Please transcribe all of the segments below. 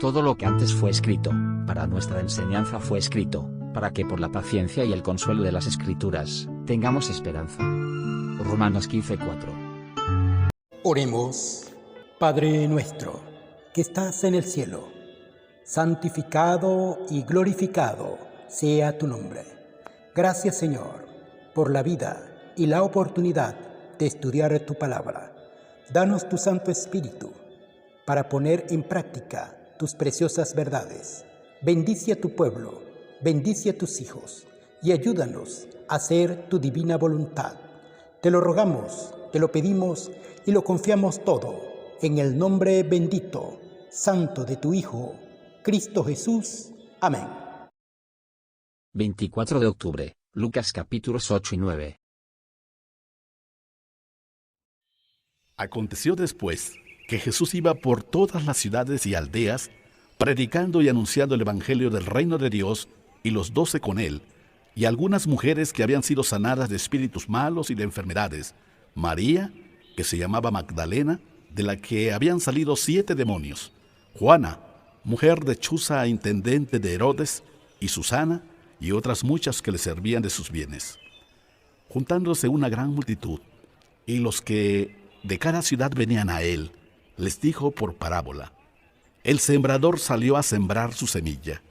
Todo lo que antes fue escrito, para nuestra enseñanza fue escrito, para que por la paciencia y el consuelo de las Escrituras, tengamos esperanza. Romanos 15:4. Oremos. Padre nuestro, que estás en el cielo, santificado y glorificado sea tu nombre. Gracias, Señor, por la vida y la oportunidad de estudiar tu palabra. Danos tu Santo Espíritu para poner en práctica tus preciosas verdades. Bendice a tu pueblo, bendice a tus hijos y ayúdanos a hacer tu divina voluntad. Te lo rogamos, te lo pedimos y lo confiamos todo en el nombre bendito, santo de tu Hijo, Cristo Jesús. Amén. 24 de octubre, Lucas capítulos 8 y 9. Aconteció después que Jesús iba por todas las ciudades y aldeas, predicando y anunciando el evangelio del reino de Dios, y los 12 con él, y algunas mujeres que habían sido sanadas de espíritus malos y de enfermedades, María, que se llamaba Magdalena, de la que habían salido 7 demonios, Juana, mujer de Chuza, intendente de Herodes, y Susana, y otras muchas que le servían de sus bienes. Juntándose una gran multitud, y los que de cada ciudad venían a él, les dijo por parábola: el sembrador salió a sembrar su semilla,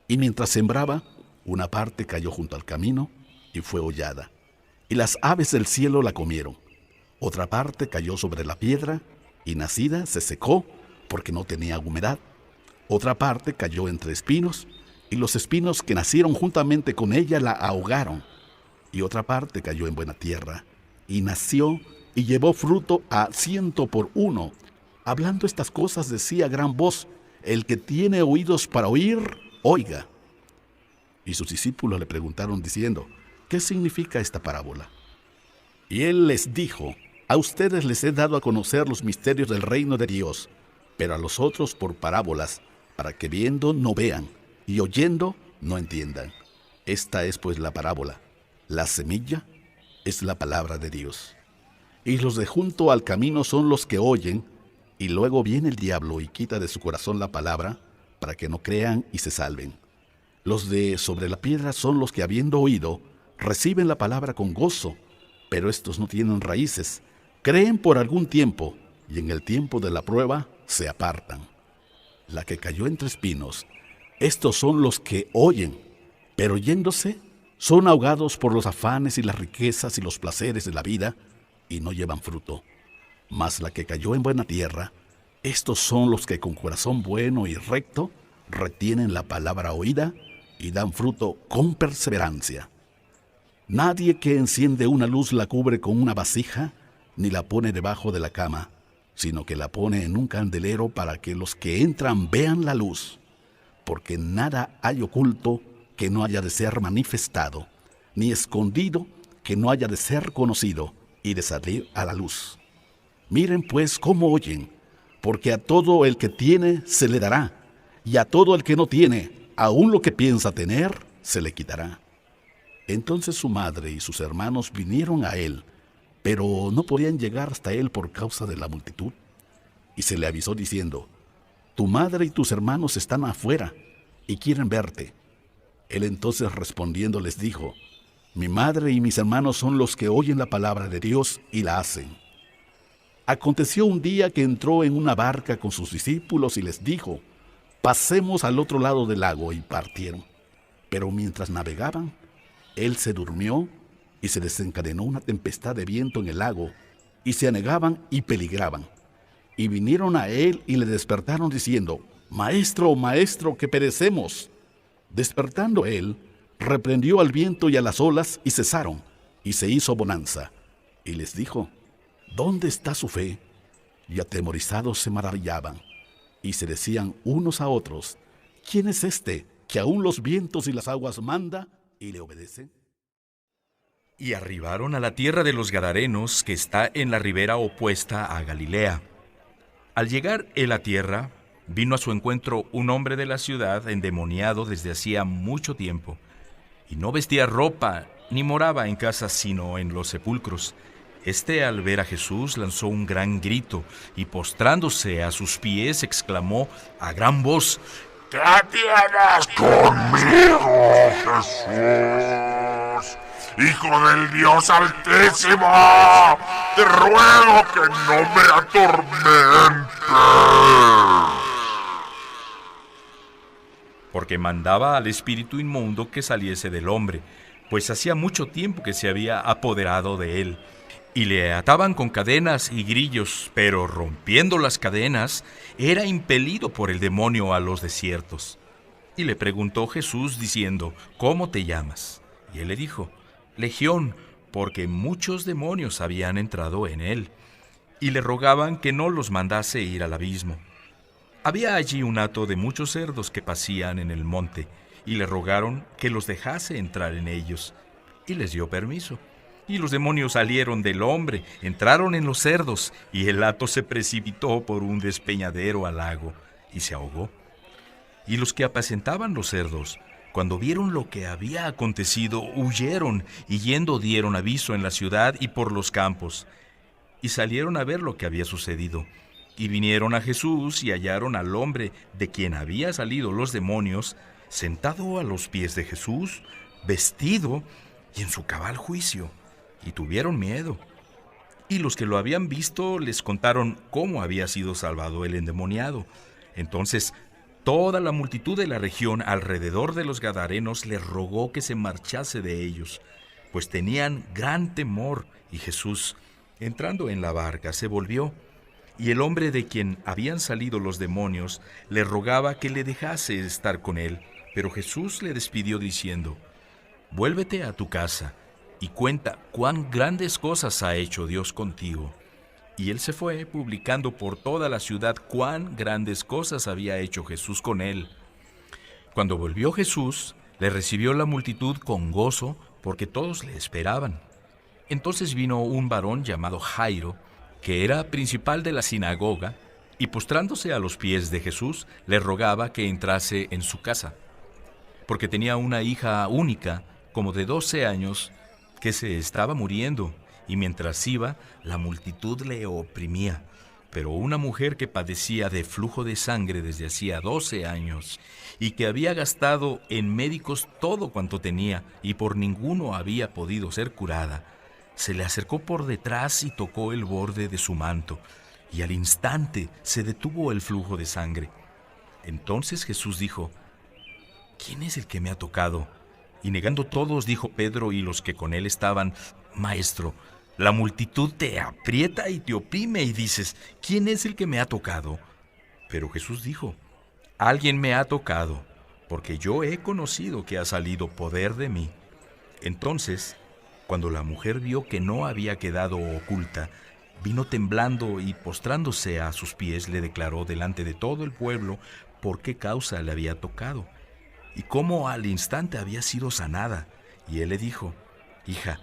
y mientras sembraba, una parte cayó junto al camino y fue hollada, y las aves del cielo la comieron. Otra parte cayó sobre la piedra, y nacida se secó porque no tenía humedad. Otra parte cayó entre espinos, y los espinos que nacieron juntamente con ella la ahogaron. Y otra parte cayó en buena tierra, y nació y llevó fruto a 100 por uno. Hablando estas cosas decía a gran voz: el que tiene oídos para oír, oiga. Y sus discípulos le preguntaron diciendo: ¿qué significa esta parábola? Y él les dijo: a ustedes les he dado a conocer los misterios del reino de Dios, pero a los otros por parábolas, para que viendo no vean, y oyendo no entiendan. Esta es pues la parábola. La semilla es la palabra de Dios. Y los de junto al camino son los que oyen, y luego viene el diablo y quita de su corazón la palabra, para que no crean y se salven. Los de sobre la piedra son los que, habiendo oído, reciben la palabra con gozo, pero estos no tienen raíces, creen por algún tiempo, y en el tiempo de la prueba se apartan. La que cayó entre espinos, estos son los que oyen, pero yéndose, son ahogados por los afanes y las riquezas y los placeres de la vida, y no llevan fruto. Mas la que cayó en buena tierra, estos son los que con corazón bueno y recto retienen la palabra oída y dan fruto con perseverancia. Nadie que enciende una luz la cubre con una vasija, ni la pone debajo de la cama, sino que la pone en un candelero para que los que entran vean la luz. Porque nada hay oculto que no haya de ser manifestado, ni escondido que no haya de ser conocido y de salir a la luz. Miren pues cómo oyen, porque a todo el que tiene se le dará, y a todo el que no tiene, aun lo que piensa tener, se le quitará. Entonces su madre y sus hermanos vinieron a él, pero no podían llegar hasta él por causa de la multitud. Y se le avisó diciendo: tu madre y tus hermanos están afuera, y quieren verte. Él entonces respondiendo les dijo: mi madre y mis hermanos son los que oyen la palabra de Dios y la hacen. Aconteció un día que entró en una barca con sus discípulos y les dijo: pasemos al otro lado del lago, y partieron. Pero mientras navegaban, él se durmió, y se desencadenó una tempestad de viento en el lago, y se anegaban y peligraban. Y vinieron a él y le despertaron diciendo: Maestro, maestro, que perecemos. Despertando él, reprendió al viento y a las olas, y cesaron, y se hizo bonanza. Y les dijo: ¿dónde está su fe? Y atemorizados se maravillaban, y se decían unos a otros: ¿quién es este, que aún los vientos y las aguas manda, y le obedecen? Y arribaron a la tierra de los Gadarenos, que está en la ribera opuesta a Galilea. Al llegar él a tierra, vino a su encuentro un hombre de la ciudad endemoniado desde hacía mucho tiempo, y no vestía ropa, ni moraba en casas, sino en los sepulcros, Este, al ver a Jesús, lanzó un gran grito y, postrándose a sus pies, exclamó a gran voz: ¿Qué tienes conmigo, Jesús, Hijo del Dios Altísimo? Te ruego que no me atormentes. Porque mandaba al espíritu inmundo que saliese del hombre, pues hacía mucho tiempo que se había apoderado de él. Y le ataban con cadenas y grillos, pero rompiendo las cadenas, era impelido por el demonio a los desiertos. Y le preguntó Jesús diciendo: ¿Cómo te llamas? Y él le dijo: Legión, porque muchos demonios habían entrado en él. Y le rogaban que no los mandase ir al abismo. Había allí un hato de muchos cerdos que pacían en el monte, y le rogaron que los dejase entrar en ellos. Y les dio permiso. Y los demonios salieron del hombre, entraron en los cerdos, y el hato se precipitó por un despeñadero al lago, y se ahogó. Y los que apacentaban los cerdos, cuando vieron lo que había acontecido, huyeron, y yendo dieron aviso en la ciudad y por los campos. Y salieron a ver lo que había sucedido. Y vinieron a Jesús y hallaron al hombre de quien había salido los demonios, sentado a los pies de Jesús, vestido y en su cabal juicio. Y tuvieron miedo. Y los que lo habían visto les contaron cómo había sido salvado el endemoniado. Entonces toda la multitud de la región alrededor de los Gadarenos le rogó que se marchase de ellos, pues tenían gran temor. Y Jesús, entrando en la barca, se volvió, y el hombre de quien habían salido los demonios le rogaba que le dejase estar con él. Pero Jesús le despidió diciendo: Vuélvete a tu casa y cuenta cuán grandes cosas ha hecho Dios contigo. Y él se fue, publicando por toda la ciudad cuán grandes cosas había hecho Jesús con él. Cuando volvió Jesús, le recibió la multitud con gozo, porque todos le esperaban. Entonces vino un varón llamado Jairo, que era principal de la sinagoga, y postrándose a los pies de Jesús, le rogaba que entrase en su casa, porque tenía una hija única, como de 12 años, que se estaba muriendo, y mientras iba, la multitud le oprimía. Pero una mujer que padecía de flujo de sangre desde hacía 12 años, y que había gastado en médicos todo cuanto tenía, y por ninguno había podido ser curada, se le acercó por detrás y tocó el borde de su manto, y al instante se detuvo el flujo de sangre. Entonces Jesús dijo: ¿Quién es el que me ha tocado? Y negando todos, dijo Pedro y los que con él estaban: Maestro, la multitud te aprieta y te oprime, y dices: ¿Quién es el que me ha tocado? Pero Jesús dijo: Alguien me ha tocado, porque yo he conocido que ha salido poder de mí. Entonces, cuando la mujer vio que no había quedado oculta, vino temblando y postrándose a sus pies le declaró delante de todo el pueblo por qué causa le había tocado y cómo al instante había sido sanada. Y él le dijo: Hija,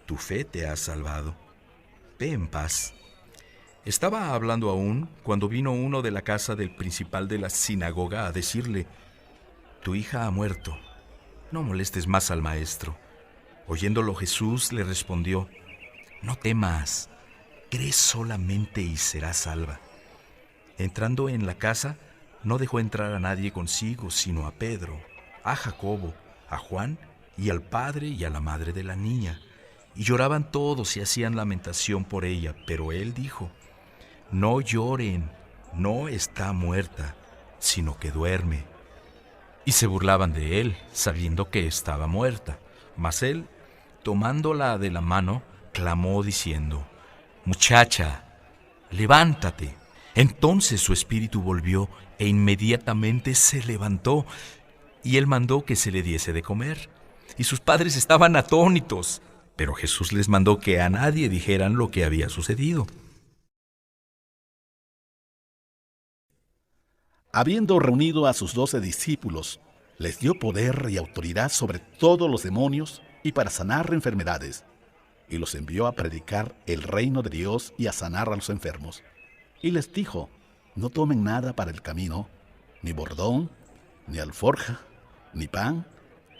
tu fe te ha salvado. Ve en paz. Estaba hablando aún cuando vino uno de la casa del principal de la sinagoga a decirle: Tu hija ha muerto. No molestes más al maestro. Oyéndolo Jesús le respondió: No temas, cree solamente y serás salva. Entrando en la casa, no dejó entrar a nadie consigo, sino a Pedro, a Jacobo, a Juan y al padre y a la madre de la niña. Y lloraban todos y hacían lamentación por ella, pero él dijo: No lloren, no está muerta, sino que duerme. Y se burlaban de él, sabiendo que estaba muerta. Mas él, tomándola de la mano, clamó diciendo: Muchacha, levántate. Entonces su espíritu volvió e inmediatamente se levantó, y él mandó que se le diese de comer. Y sus padres estaban atónitos, pero Jesús les mandó que a nadie dijeran lo que había sucedido. Habiendo reunido a sus 12 discípulos, les dio poder y autoridad sobre todos los demonios y para sanar enfermedades, y los envió a predicar el reino de Dios y a sanar a los enfermos. Y les dijo: No tomen nada para el camino, ni bordón, ni alforja, ni pan,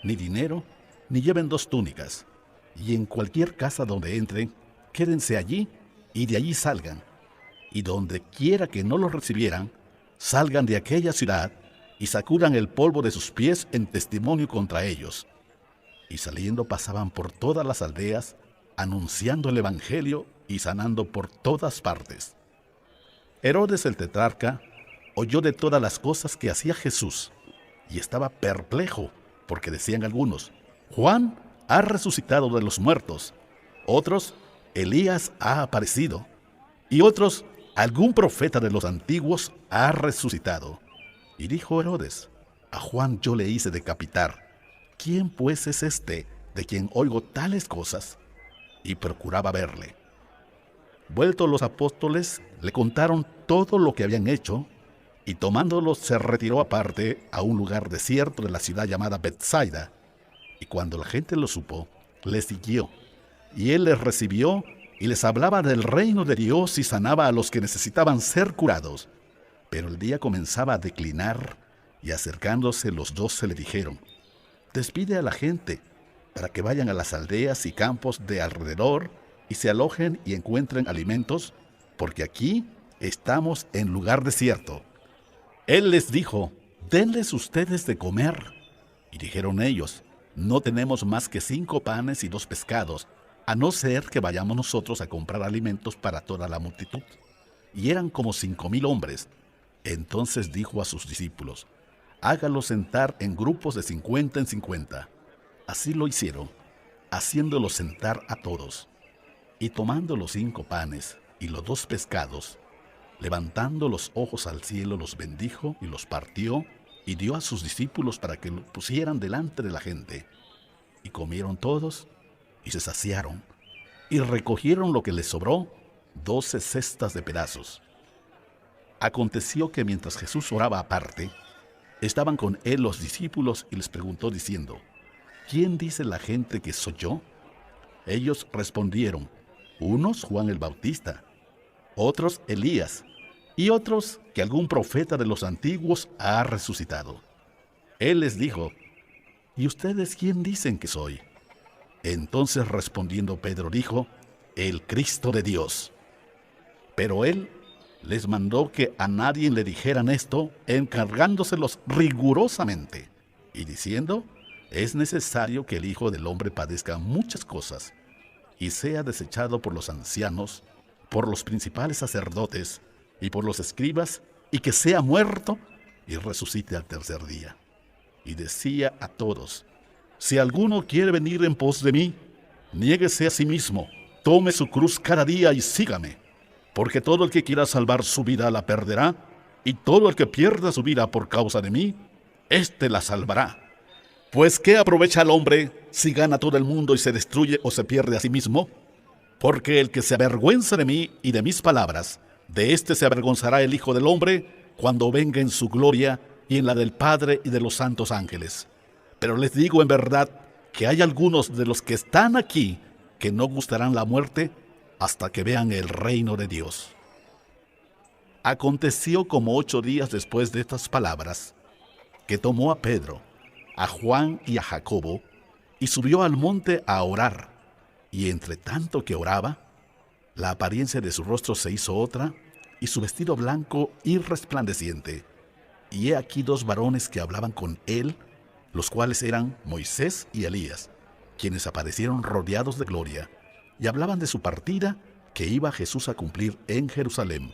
ni dinero, ni lleven 2 túnicas. Y en cualquier casa donde entren, quédense allí y de allí salgan. Y donde quiera que no los recibieran, salgan de aquella ciudad y sacudan el polvo de sus pies en testimonio contra ellos. Y saliendo pasaban por todas las aldeas, anunciando el evangelio y sanando por todas partes. Herodes el tetrarca oyó de todas las cosas que hacía Jesús y estaba perplejo, porque decían algunos: Juan ha resucitado de los muertos, otros: Elías ha aparecido, y otros: algún profeta de los antiguos ha resucitado. Y dijo Herodes: a Juan yo le hice decapitar. ¿Quién pues es este de quien oigo tales cosas? Y procuraba verle. Vueltos los apóstoles, le contaron todo lo que habían hecho, y tomándolos se retiró aparte a un lugar desierto de la ciudad llamada Betsaida. Y cuando la gente lo supo, les siguió, y él les recibió y les hablaba del reino de Dios y sanaba a los que necesitaban ser curados. Pero el día comenzaba a declinar, y acercándose los 12 le dijeron: despide a la gente, para que vayan a las aldeas y campos de alrededor, y se alojen y encuentren alimentos, porque aquí estamos en lugar desierto. Él les dijo: denles ustedes de comer. Y dijeron ellos: no tenemos más que 5 panes y 2 pescados, a no ser que vayamos nosotros a comprar alimentos para toda la multitud. Y eran como 5,000 hombres. Entonces dijo a sus discípulos: hágalos sentar en grupos de 50 en 50. Así lo hicieron, haciéndolos sentar a todos. Y tomando los 5 panes y los 2 pescados, levantando los ojos al cielo, los bendijo y los partió, y dio a sus discípulos para que lo pusieran delante de la gente. Y comieron todos, y se saciaron, y recogieron lo que les sobró, 12 cestas de pedazos. Aconteció que mientras Jesús oraba aparte, estaban con él los discípulos, y les preguntó diciendo: ¿quién dice la gente que soy yo? Ellos respondieron: unos Juan el Bautista, otros Elías, y otros que algún profeta de los antiguos ha resucitado. Él les dijo: ¿y ustedes quién dicen que soy? Entonces respondiendo Pedro dijo: el Cristo de Dios. Pero él les mandó que a nadie le dijeran esto, encargándoselos rigurosamente, y diciendo: es necesario que el Hijo del Hombre padezca muchas cosas, y sea desechado por los ancianos, por los principales sacerdotes, y por los escribas, y que sea muerto, y resucite al tercer día. Y decía a todos: si alguno quiere venir en pos de mí, niéguese a sí mismo, tome su cruz cada día y sígame. Porque todo el que quiera salvar su vida la perderá, y todo el que pierda su vida por causa de mí, éste la salvará. Pues ¿qué aprovecha al hombre si gana todo el mundo y se destruye o se pierde a sí mismo? Porque el que se avergüenza de mí y de mis palabras, de éste se avergonzará el Hijo del Hombre cuando venga en su gloria y en la del Padre y de los santos ángeles. Pero les digo en verdad que hay algunos de los que están aquí que no gustarán la muerte hasta que vean el reino de Dios. Aconteció como 8 días después de estas palabras, que tomó a Pedro, a Juan y a Jacobo, y subió al monte a orar. Y entre tanto que oraba, la apariencia de su rostro se hizo otra, y su vestido blanco y resplandeciente. Y he aquí 2 varones que hablaban con él, los cuales eran Moisés y Elías, quienes aparecieron rodeados de gloria, y hablaban de su partida que iba Jesús a cumplir en Jerusalén.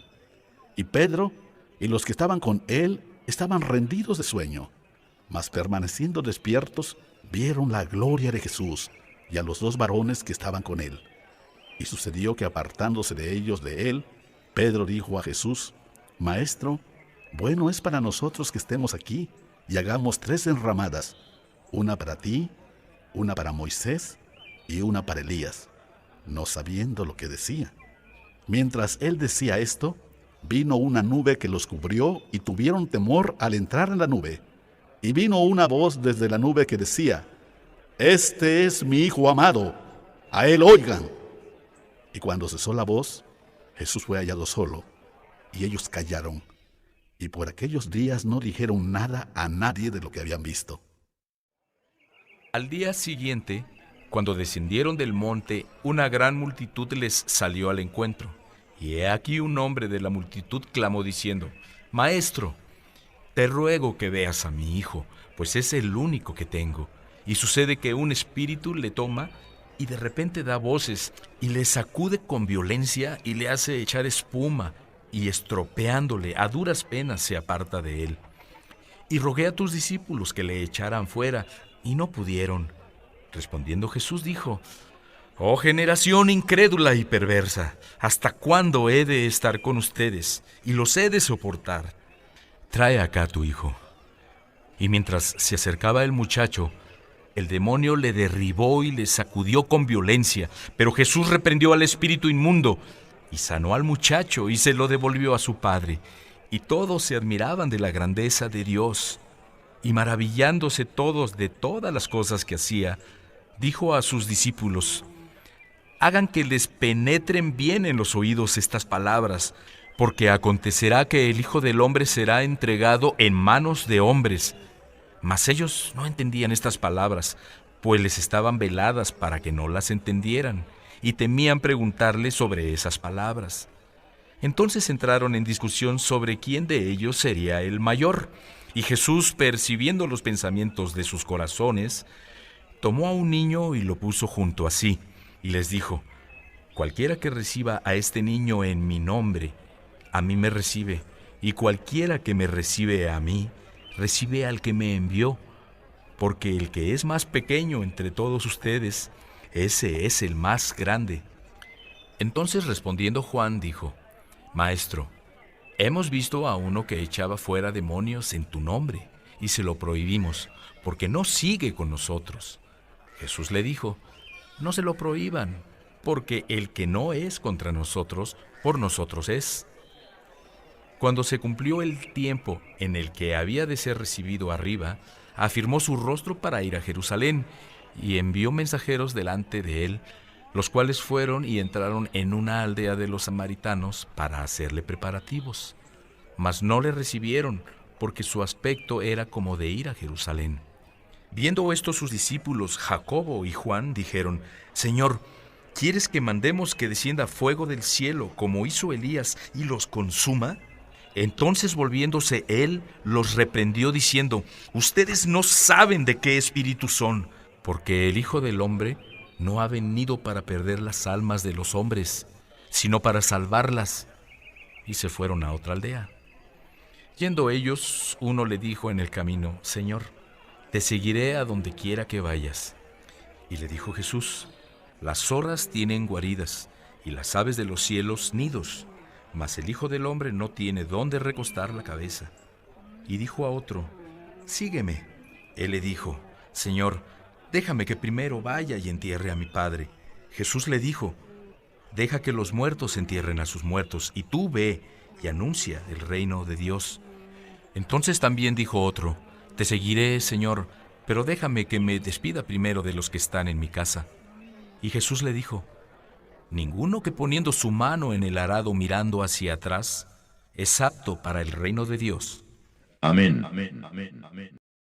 Y Pedro y los que estaban con él estaban rendidos de sueño, mas permaneciendo despiertos, vieron la gloria de Jesús y a los 2 varones que estaban con él. Y sucedió que apartándose de ellos de él, Pedro dijo a Jesús: Maestro, bueno es para nosotros que estemos aquí y hagamos 3 enramadas, una para ti, una para Moisés y una para Elías, no sabiendo lo que decía. Mientras él decía esto, vino una nube que los cubrió y tuvieron temor al entrar en la nube. Y vino una voz desde la nube que decía: Este es mi Hijo amado, a él oigan. Y cuando cesó la voz, Jesús fue hallado solo, y ellos callaron, y por aquellos días no dijeron nada a nadie de lo que habían visto. Al día siguiente, Cuando descendieron del monte, una gran multitud les salió al encuentro. Y he aquí un hombre de la multitud clamó diciendo: Maestro, te ruego que veas a mi hijo, pues es el único que tengo. Y sucede que un espíritu le toma y de repente da voces y le sacude con violencia y le hace echar espuma, y estropeándole a duras penas se aparta de él. Y rogué a tus discípulos que le echaran fuera, y no pudieron. Respondiendo Jesús dijo: Oh generación incrédula y perversa, ¿hasta cuándo he de estar con ustedes y los he de soportar? Trae acá a tu hijo. Y mientras se acercaba el muchacho, el demonio le derribó y le sacudió con violencia, pero Jesús reprendió al espíritu inmundo y sanó al muchacho y se lo devolvió a su padre. Y todos se admiraban de la grandeza de Dios. Y maravillándose todos de todas las cosas que hacía, dijo a sus discípulos: Hagan que les penetren bien en los oídos estas palabras, porque acontecerá que el Hijo del Hombre será entregado en manos de hombres. Mas ellos no entendían estas palabras, pues les estaban veladas para que no las entendieran, y temían preguntarle sobre esas palabras. Entonces entraron en discusión sobre quién de ellos sería el mayor. Y Jesús, percibiendo los pensamientos de sus corazones, tomó a un niño y lo puso junto a sí, y les dijo: Cualquiera que reciba a este niño en mi nombre, a mí me recibe, y cualquiera que me recibe a mí, recibe al que me envió, porque el que es más pequeño entre todos ustedes, ese es el más grande. Entonces respondiendo Juan dijo: Maestro, hemos visto a uno que echaba fuera demonios en tu nombre, y se lo prohibimos, porque no sigue con nosotros. Jesús le dijo: No se lo prohíban, porque el que no es contra nosotros, por nosotros es. Cuando se cumplió el tiempo en el que había de ser recibido arriba, afirmó su rostro para ir a Jerusalén, y envió mensajeros delante de él, los cuales fueron y entraron en una aldea de los samaritanos para hacerle preparativos. Mas no le recibieron, porque su aspecto era como de ir a Jerusalén. Viendo esto sus discípulos, Jacobo y Juan, dijeron: Señor, ¿quieres que mandemos que descienda fuego del cielo, como hizo Elías, y los consuma? Entonces volviéndose él, los reprendió diciendo: Ustedes no saben de qué espíritu son, porque el Hijo del Hombre no ha venido para perder las almas de los hombres, sino para salvarlas. Y se fueron a otra aldea. Yendo ellos, uno le dijo en el camino: Señor, te seguiré a donde quiera que vayas. Y le dijo Jesús: Las zorras tienen guaridas, y las aves de los cielos nidos, mas el Hijo del Hombre no tiene dónde recostar la cabeza. Y dijo a otro: Sígueme. Él le dijo: Señor, déjame que primero vaya y entierre a mi padre. Jesús le dijo: Deja que los muertos entierren a sus muertos, y tú ve y anuncia el reino de Dios. Entonces también dijo otro: Te seguiré, Señor, pero déjame que me despida primero de los que están en mi casa. Y Jesús le dijo: Ninguno que poniendo su mano en el arado mirando hacia atrás es apto para el reino de Dios. Amén. Amén. Amén. Amén.